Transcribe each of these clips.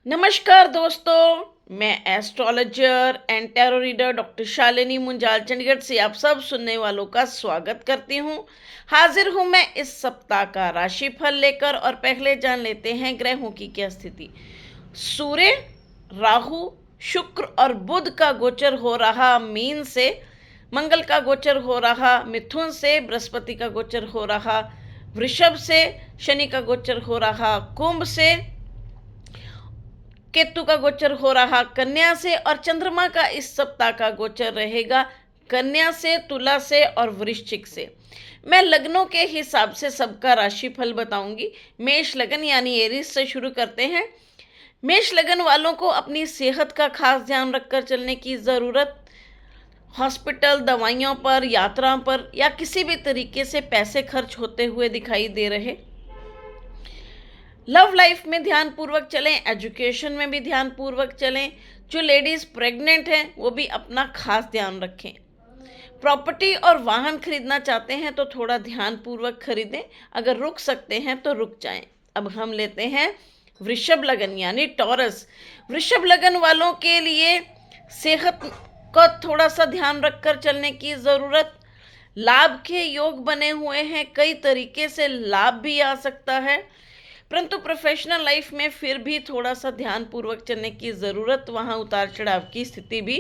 नमस्कार दोस्तों, मैं astrologer and tarot reader doctor Shalini Munjal Chandigarh से आप सब सुनने वालों का स्वागत करती हूँ। हाजिर हूँ मैं इस सप्ताह का राशिफल लेकर और पहले जान लेते हैं ग्रहों की क्या स्थिति। सूर्य, राहु, शुक्र और बुध का गोचर हो रहा मीन से, मंगल का गोचर हो रहा मिथुन से, बृहस्पति का गोचर हो रहा वृषभ से, शनि का गोचर हो रहा कुंभ से, केतु का गोचर हो रहा कन्या से और चंद्रमा का इस सप्ताह का गोचर रहेगा कन्या से, तुला से और वृश्चिक से। मैं लग्नों के हिसाब से सबका राशिफल बताऊंगी। मेष लगन यानी एरीज से शुरू करते हैं। मेष लगन वालों को अपनी सेहत का खास ध्यान रखकर चलने की ज़रूरत। हॉस्पिटल, दवाइयों पर, यात्रा पर या किसी भी तरीके से पैसे खर्च होते हुए दिखाई दे रहे। लव लाइफ में ध्यान पूर्वक चलें, एजुकेशन में भी ध्यान पूर्वक चलें। जो लेडीज़ प्रेग्नेंट हैं वो भी अपना खास ध्यान रखें। प्रॉपर्टी और वाहन खरीदना चाहते हैं तो थोड़ा ध्यान पूर्वक खरीदें, अगर रुक सकते हैं तो रुक जाएं। अब हम लेते हैं वृषभ लगन यानी टॉरस। वृषभ लगन वालों के लिए सेहत का थोड़ा सा ध्यान रखकर चलने की ज़रूरत। लाभ के योग बने हुए हैं, कई तरीके से लाभ भी आ सकता है, परंतु प्रोफेशनल लाइफ में फिर भी थोड़ा सा ध्यान पूर्वक चलने की ज़रूरत। वहाँ उतार चढ़ाव की स्थिति भी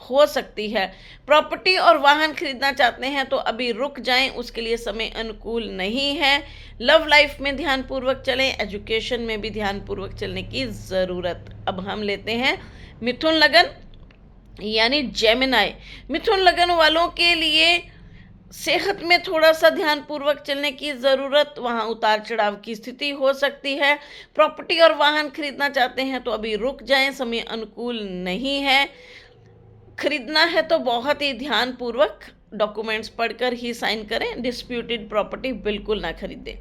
हो सकती है। प्रॉपर्टी और वाहन खरीदना चाहते हैं तो अभी रुक जाएं, उसके लिए समय अनुकूल नहीं है। लव लाइफ में ध्यान पूर्वक चलें, एजुकेशन में भी ध्यान पूर्वक चलने की ज़रूरत। अब हम लेते हैं मिथुन लगन यानी जेमिनाई। मिथुन लगन वालों के लिए सेहत में थोड़ा सा ध्यान पूर्वक चलने की ज़रूरत। वहाँ उतार चढ़ाव की स्थिति हो सकती है। प्रॉपर्टी और वाहन खरीदना चाहते हैं तो अभी रुक जाएं, समय अनुकूल नहीं है। खरीदना है तो बहुत ही ध्यान पूर्वक डॉक्यूमेंट्स पढ़कर ही साइन करें। डिस्प्यूटेड प्रॉपर्टी बिल्कुल ना खरीदें।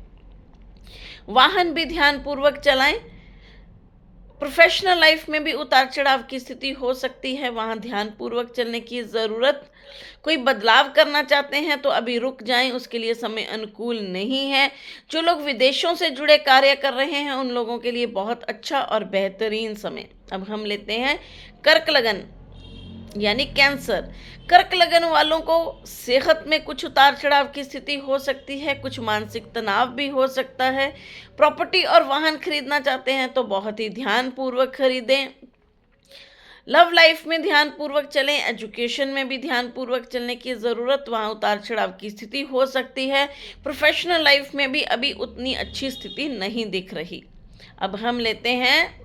वाहन भी ध्यान पूर्वक चलाएं। प्रोफेशनल लाइफ में भी उतार चढ़ाव की स्थिति हो सकती है, वहाँ ध्यान पूर्वक चलने की ज़रूरत। कोई बदलाव करना चाहते हैं तो अभी रुक जाएं, उसके लिए समय अनुकूल नहीं है। जो लोग विदेशों से जुड़े कार्य कर रहे हैं उन लोगों के लिए बहुत अच्छा और बेहतरीन समय। अब हम लेते हैं कर्क लगन यानी कैंसर। कर्क लगन वालों को सेहत में कुछ उतार चढ़ाव की स्थिति हो सकती है, कुछ मानसिक तनाव भी हो सकता है। प्रॉपर्टी और वाहन खरीदना चाहते हैं तो बहुत ही ध्यान पूर्वक खरीदें। लव लाइफ में ध्यान पूर्वक चलें, एजुकेशन में भी ध्यान पूर्वक चलने की ज़रूरत। वहाँ उतार चढ़ाव की स्थिति हो सकती है। प्रोफेशनल लाइफ में भी अभी उतनी अच्छी स्थिति नहीं दिख रही। अब हम लेते हैं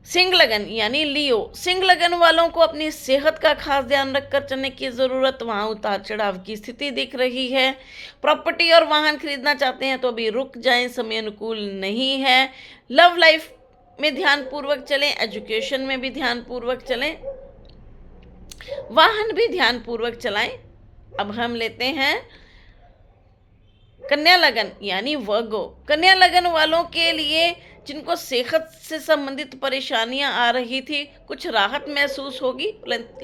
सिंह लगन यानी लियो। सिंह लगन वालों को अपनी सेहत का खास ध्यान रखकर चलने की ज़रूरत। वहाँ उतार चढ़ाव की स्थिति दिख रही है। प्रॉपर्टी और वाहन खरीदना चाहते हैं तो अभी रुक जाएं, समय अनुकूल नहीं है। लव लाइफ में ध्यान पूर्वक चलें, एजुकेशन में भी ध्यान पूर्वक चलें, वाहन भी ध्यान पूर्वक चलाएं। अब हम लेते हैं कन्या लगन यानी वर्गो। कन्या लगन वालों के लिए जिनको सेहत से संबंधित परेशानियां आ रही थी, कुछ राहत महसूस होगी,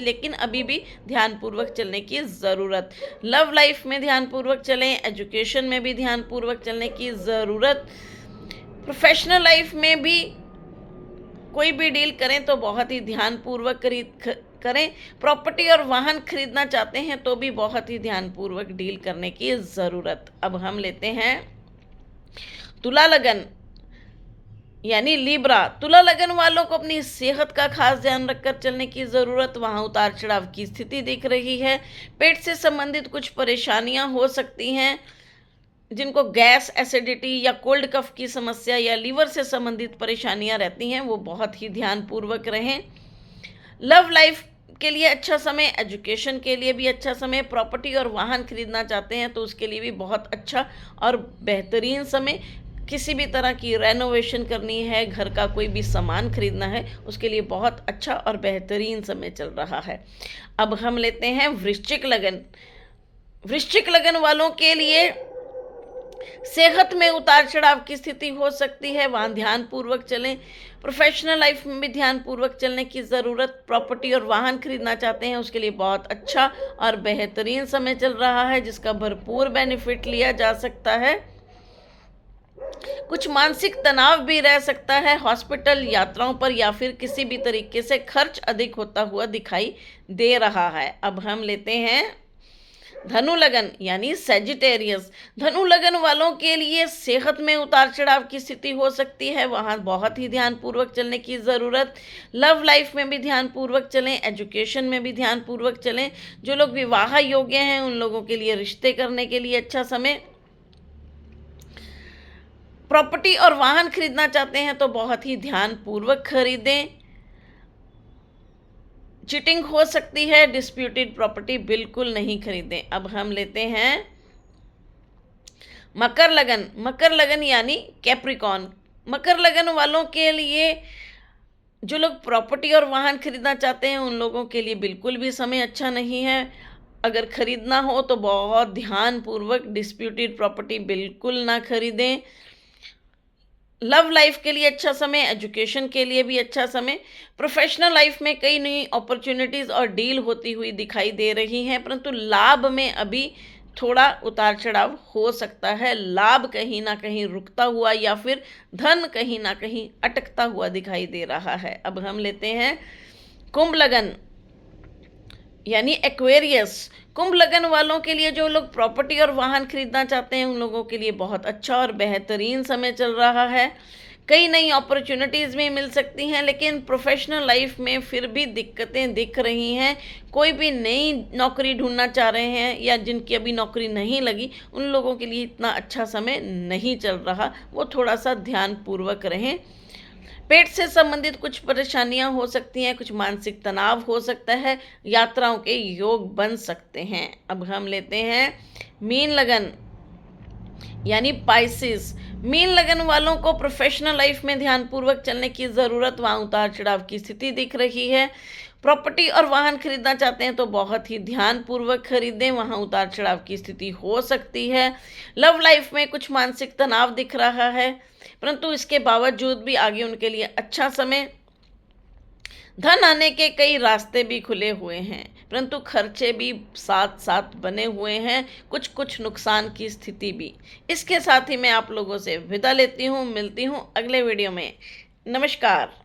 लेकिन अभी भी ध्यान पूर्वक चलने की ज़रूरत। लव लाइफ में ध्यान पूर्वक चलें, एजुकेशन में भी ध्यान पूर्वक चलने की ज़रूरत। प्रोफेशनल लाइफ में भी कोई भी डील करें तो बहुत ही ध्यान पूर्वक करें। प्रॉपर्टी और वाहन खरीदना चाहते हैं तो भी बहुत ही ध्यान पूर्वक डील करने की ज़रूरत। अब हम लेते हैं तुला लगन यानी लिब्रा। तुला लगन वालों को अपनी सेहत का खास ध्यान रखकर चलने की ज़रूरत। वहाँ उतार चढ़ाव की स्थिति दिख रही है। पेट से संबंधित कुछ परेशानियाँ हो सकती हैं। जिनको गैस, एसिडिटी या कोल्ड कफ की समस्या या लीवर से संबंधित परेशानियां रहती हैं वो बहुत ही ध्यानपूर्वक रहें। लव लाइफ के लिए अच्छा समय, एजुकेशन के लिए भी अच्छा समय। प्रॉपर्टी और वाहन खरीदना चाहते हैं तो उसके लिए भी बहुत अच्छा और बेहतरीन समय। किसी भी तरह की रेनोवेशन करनी है, घर का कोई भी सामान खरीदना है, उसके लिए बहुत अच्छा और बेहतरीन समय चल रहा है। अब हम लेते हैं वृश्चिक लगन। वृश्चिक लगन वालों के लिए सेहत में उतार चढ़ाव की स्थिति हो सकती है, वहाँ ध्यान पूर्वक चलें। प्रोफेशनल लाइफ में भी ध्यान पूर्वक चलने की ज़रूरत। प्रॉपर्टी और वाहन खरीदना चाहते हैं उसके लिए बहुत अच्छा और बेहतरीन समय चल रहा है, जिसका भरपूर बेनिफिट लिया जा सकता है। कुछ मानसिक तनाव भी रह सकता है, हॉस्पिटल यात्राओं पर या फिर किसी भी तरीके से खर्च अधिक होता हुआ दिखाई दे रहा है। अब हम लेते हैं धनु लगन यानी सेजिटेरियस। धनु लगन वालों के लिए सेहत में उतार चढ़ाव की स्थिति हो सकती है, वहाँ बहुत ही ध्यानपूर्वक चलने की ज़रूरत। लव लाइफ में भी ध्यानपूर्वक चलें, एजुकेशन में भी ध्यानपूर्वक चलें। जो लोग विवाह योग्य हैं उन लोगों के लिए रिश्ते करने के लिए अच्छा समय। प्रॉपर्टी और वाहन खरीदना चाहते हैं तो बहुत ही ध्यानपूर्वक खरीदें। चीटिंग हो सकती है, डिस्प्यूटेड प्रॉपर्टी बिल्कुल नहीं खरीदें। अब हम लेते हैं मकर लगन। मकर लगन यानी कैप्रिकॉन। मकर लगन वालों के लिए जो लोग प्रॉपर्टी और वाहन खरीदना चाहते हैं उन लोगों के लिए बिल्कुल भी समय अच्छा नहीं है। अगर खरीदना हो तो बहुत ध्यानपूर्वक डिस्प्यूटेड प्रॉपर्टी बिल्कुल ना खरीदें। लव लाइफ के लिए अच्छा समय, एजुकेशन के लिए भी अच्छा समय। प्रोफेशनल लाइफ में कई नई अपॉर्चुनिटीज़ और डील होती हुई दिखाई दे रही हैं, परंतु लाभ में अभी थोड़ा उतार चढ़ाव हो सकता है। लाभ कहीं ना कहीं रुकता हुआ या फिर धन कहीं ना कहीं अटकता हुआ दिखाई दे रहा है। अब हम लेते हैं कुंभ लगन यानी एक्वेरियस। कुंभ लगन वालों के लिए जो लोग प्रॉपर्टी और वाहन खरीदना चाहते हैं उन लोगों के लिए बहुत अच्छा और बेहतरीन समय चल रहा है। कई नई अपॉर्चुनिटीज़ भी मिल सकती हैं, लेकिन प्रोफेशनल लाइफ में फिर भी दिक्कतें दिख रही हैं। कोई भी नई नौकरी ढूंढना चाह रहे हैं या जिनकी अभी नौकरी नहीं लगी उन लोगों के लिए इतना अच्छा समय नहीं चल रहा, वो थोड़ा सा ध्यानपूर्वक रहें। पेट से संबंधित कुछ परेशानियां हो सकती हैं, कुछ मानसिक तनाव हो सकता है, यात्राओं के योग बन सकते हैं। अब हम लेते हैं मीन लगन यानी पाइसिस। मीन लगन वालों को प्रोफेशनल लाइफ में ध्यानपूर्वक चलने की ज़रूरत, वहाँ उतार चढ़ाव की स्थिति दिख रही है। प्रॉपर्टी और वाहन खरीदना चाहते हैं तो बहुत ही ध्यानपूर्वक खरीदें, वहाँ उतार चढ़ाव की स्थिति हो सकती है। लव लाइफ में कुछ मानसिक तनाव दिख रहा है, परंतु इसके बावजूद भी आगे उनके लिए अच्छा समय। धन आने के कई रास्ते भी खुले हुए हैं, परंतु खर्चे भी साथ साथ बने हुए हैं, कुछ कुछ नुकसान की स्थिति भी। इसके साथ ही मैं आप लोगों से विदा लेती हूँ, मिलती हूँ अगले वीडियो में। नमस्कार।